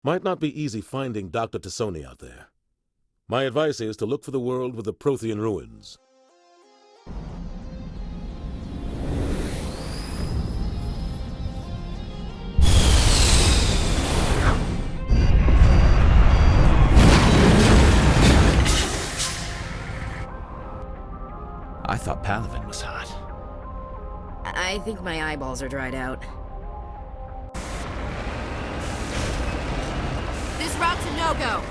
Might not be easy finding Dr. Tassoni out there. My advice is to look for the world with the Prothean ruins. I thought Palaven was hot. I think my eyeballs are dried out. This route's a no-go.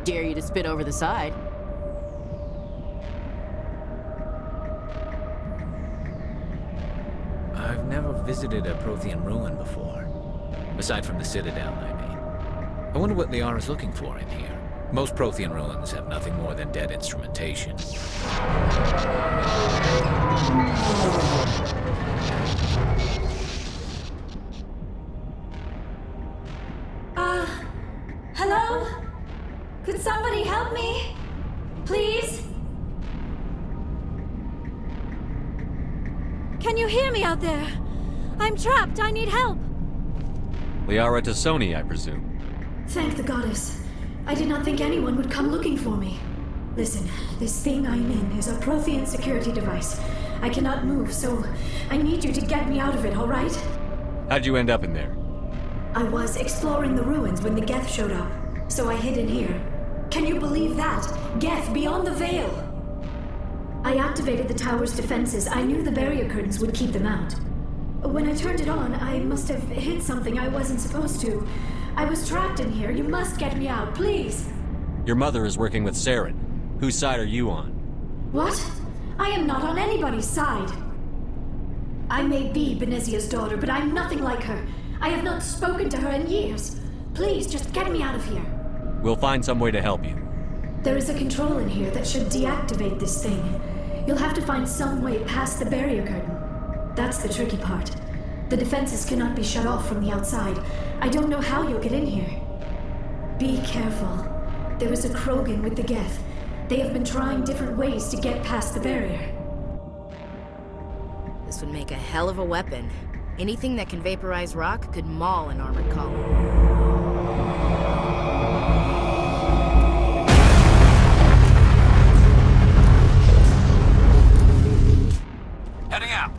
Dare you to spit over the side. I've never visited a Prothean ruin before. Aside from the Citadel, I mean. I wonder what Liara's looking for in here. Most Prothean ruins have nothing more than dead instrumentation. Hello? Could somebody help me? Please? Can you hear me out there? I'm trapped. I need help. Liara Tassoni, I presume. Thank the goddess. I did not think anyone would come looking for me. Listen, this thing I'm in is a Prothean security device. I cannot move, so I need you to get me out of it, all right? How'd you end up in there? I was exploring the ruins when the Geth showed up, so I hid in here. Can you believe that? Geth beyond the veil! I activated the tower's defenses. I knew the barrier curtains would keep them out. When I turned it on, I must have hit something I wasn't supposed to. I was trapped in here. You must get me out, please! Your mother is working with Saren. Whose side are you on? What? I am not on anybody's side. I may be Benezia's daughter, but I'm nothing like her. I have not spoken to her in years. Please, just get me out of here. We'll find some way to help you. There is a control in here that should deactivate this thing. You'll have to find some way past the barrier curtain. That's the tricky part. The defenses cannot be shut off from the outside. I don't know how you'll get in here. Be careful. There is a Krogan with the Geth. They have been trying different ways to get past the barrier. This would make a hell of a weapon. Anything that can vaporize rock could maul an armored column. Heading out!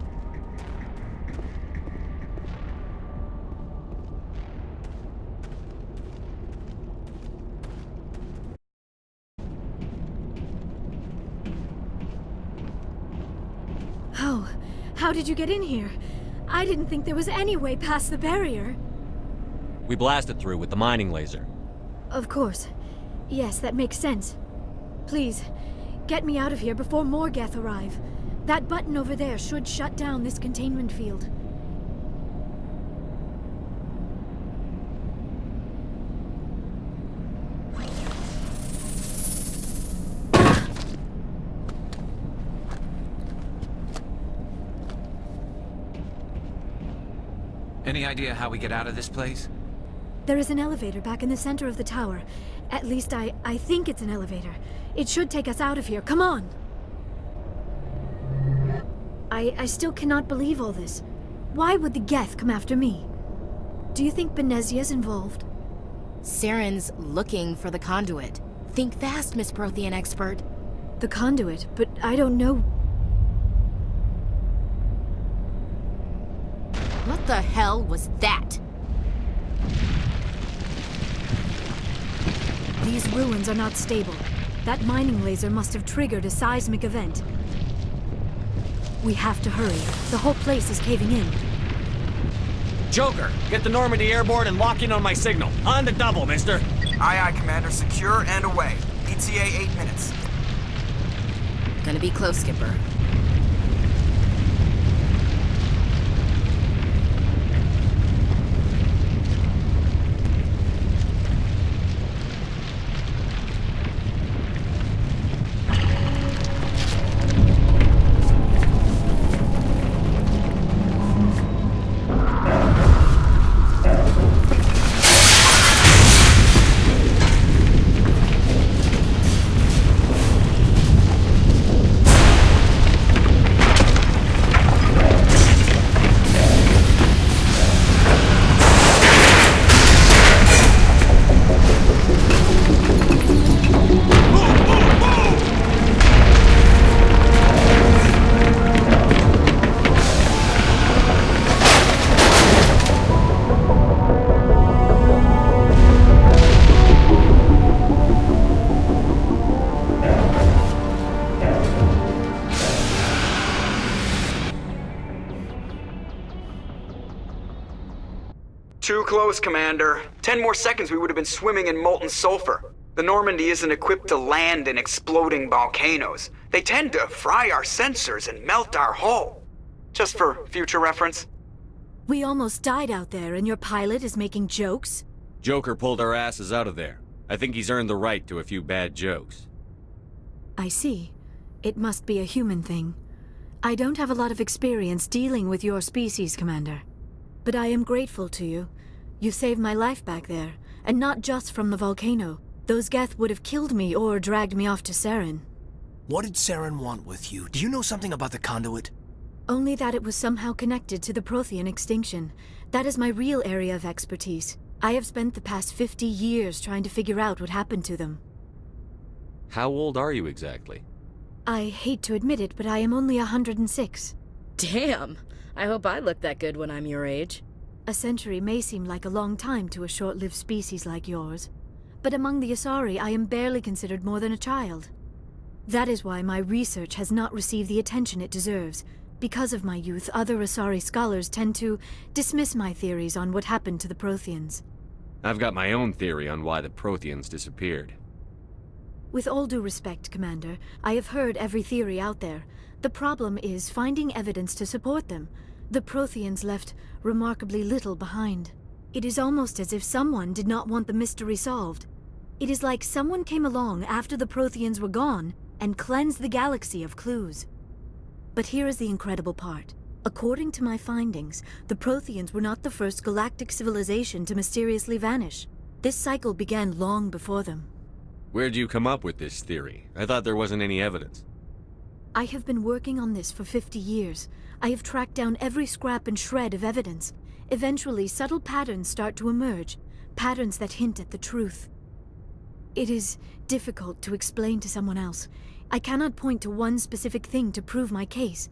How did you get in here? I didn't think there was any way past the barrier. We blasted through with the mining laser. Of course. Yes, that makes sense. Please, get me out of here before more Geth arrive. That button over there should shut down this containment field. Any idea how we get out of this place? There is an elevator back in the center of the tower. At least I think it's an elevator. It should take us out of here. Come on! I still cannot believe all this. Why would the Geth come after me? Do you think Benezia's involved? Saren's looking for the conduit. Think fast, Miss Prothean expert. The conduit, but I don't know. What the hell was that? These ruins are not stable. That mining laser must have triggered a seismic event. We have to hurry. The whole place is caving in. Joker, get the Normandy airborne and lock in on my signal. On the double, mister. Aye, aye, Commander. Secure and away. ETA 8 minutes. Gonna be close, Skipper. Too close, Commander. 10 more seconds we would have been swimming in molten sulfur. The Normandy isn't equipped to land in exploding volcanoes. They tend to fry our sensors and melt our hull. Just for future reference. We almost died out there, and your pilot is making jokes? Joker pulled our asses out of there. I think he's earned the right to a few bad jokes. I see. It must be a human thing. I don't have a lot of experience dealing with your species, Commander. But I am grateful to you. You saved my life back there, and not just from the volcano. Those Geth would have killed me or dragged me off to Saren. What did Saren want with you? Do you know something about the conduit? Only that it was somehow connected to the Prothean extinction. That is my real area of expertise. I have spent the past 50 years trying to figure out what happened to them. How old are you exactly? I hate to admit it, but I am only 106. Damn! I hope I look that good when I'm your age. A century may seem like a long time to a short-lived species like yours, but among the Asari I am barely considered more than a child. That is why my research has not received the attention it deserves. Because of my youth, other Asari scholars tend to dismiss my theories on what happened to the Protheans. I've got my own theory on why the Protheans disappeared. With all due respect, Commander, I have heard every theory out there. The problem is finding evidence to support them. The Protheans left remarkably little behind. It is almost as if someone did not want the mystery solved. It is like someone came along after the Protheans were gone and cleansed the galaxy of clues. But here is the incredible part. According to my findings, the Protheans were not the first galactic civilization to mysteriously vanish. This cycle began long before them. Where'd you come up with this theory? I thought there wasn't any evidence. I have been working on this for 50 years. I have tracked down every scrap and shred of evidence. Eventually, subtle patterns start to emerge, patterns that hint at the truth. It is difficult to explain to someone else. I cannot point to one specific thing to prove my case.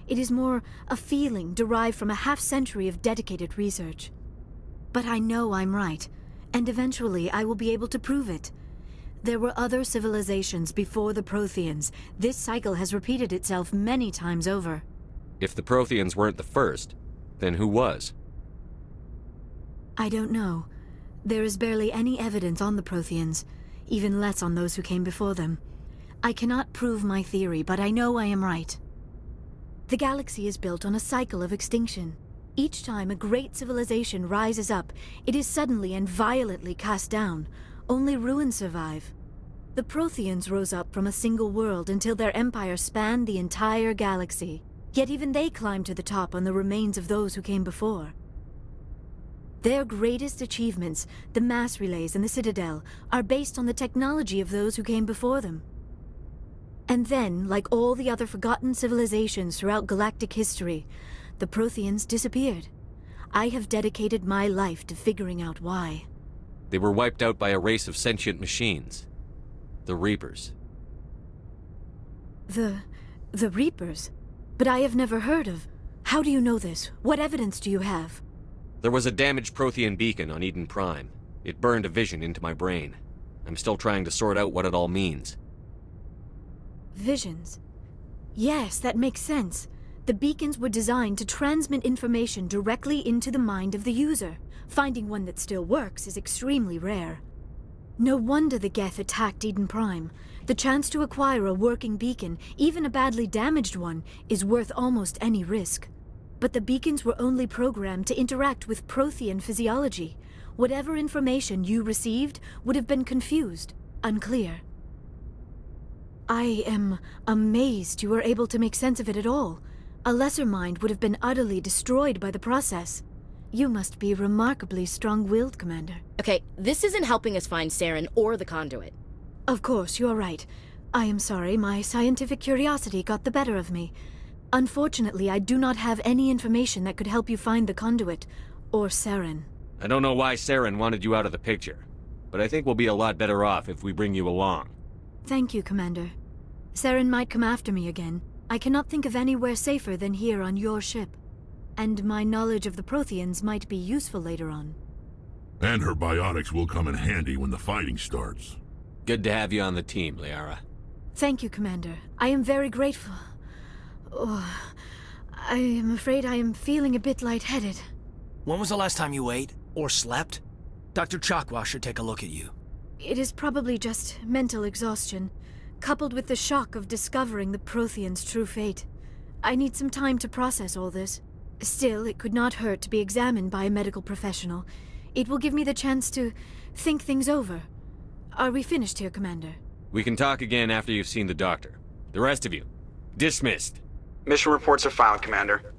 It is more a feeling derived from a half-century of dedicated research. But I know I'm right, and eventually I will be able to prove it. There were other civilizations before the Protheans. This cycle has repeated itself many times over. If the Protheans weren't the first, then who was? I don't know. There is barely any evidence on the Protheans, even less on those who came before them. I cannot prove my theory, but I know I am right. The galaxy is built on a cycle of extinction. Each time a great civilization rises up, it is suddenly and violently cast down. Only ruins survive. The Protheans rose up from a single world until their empire spanned the entire galaxy. Yet even they climbed to the top on the remains of those who came before. Their greatest achievements, the mass relays and the Citadel, are based on the technology of those who came before them. And then, like all the other forgotten civilizations throughout galactic history, the Protheans disappeared. I have dedicated my life to figuring out why. They were wiped out by a race of sentient machines. The Reapers. The Reapers? But I have never heard of... How do you know this? What evidence do you have? There was a damaged Prothean beacon on Eden Prime. It burned a vision into my brain. I'm still trying to sort out what it all means. Visions? Yes, that makes sense. The beacons were designed to transmit information directly into the mind of the user. Finding one that still works is extremely rare. No wonder the Geth attacked Eden Prime. The chance to acquire a working beacon, even a badly damaged one, is worth almost any risk. But the beacons were only programmed to interact with Prothean physiology. Whatever information you received would have been confused, unclear. I am amazed you were able to make sense of it at all. A lesser mind would have been utterly destroyed by the process. You must be remarkably strong-willed, Commander. Okay, this isn't helping us find Saren or the conduit. Of course, you're right. I am sorry, my scientific curiosity got the better of me. Unfortunately, I do not have any information that could help you find the conduit, or Saren. I don't know why Saren wanted you out of the picture, but I think we'll be a lot better off if we bring you along. Thank you, Commander. Saren might come after me again. I cannot think of anywhere safer than here on your ship. And my knowledge of the Protheans might be useful later on. And her biotics will come in handy when the fighting starts. Good to have you on the team, Liara. Thank you, Commander. I am very grateful. Oh, I am afraid I am feeling a bit lightheaded. When was the last time you ate? Or slept? Dr. Chakwa should take a look at you. It is probably just mental exhaustion, coupled with the shock of discovering the Protheans' true fate. I need some time to process all this. Still, it could not hurt to be examined by a medical professional. It will give me the chance to think things over. Are we finished here, Commander? We can talk again after you've seen the doctor. The rest of you, dismissed. Mission reports are filed, Commander.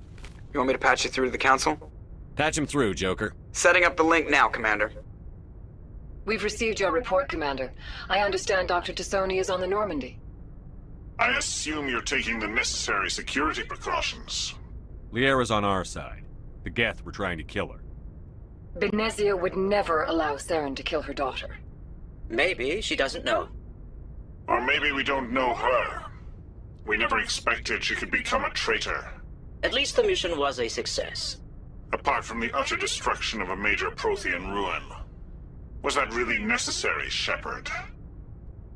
You want me to patch you through to the Council? Patch him through, Joker. Setting up the link now, Commander. We've received your report, Commander. I understand Dr. Tassoni is on the Normandy. I assume you're taking the necessary security precautions. Liara's on our side. The Geth were trying to kill her. Benezia would never allow Saren to kill her daughter. Maybe she doesn't know. Or maybe we don't know her. We never expected she could become a traitor. At least the mission was a success. Apart from the utter destruction of a major Prothean ruin. Was that really necessary, Shepard?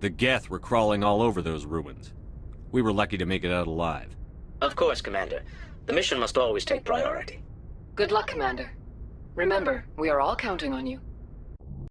The Geth were crawling all over those ruins. We were lucky to make it out alive. Of course, Commander. The mission must always take priority. Good luck, Commander. Remember, we are all counting on you.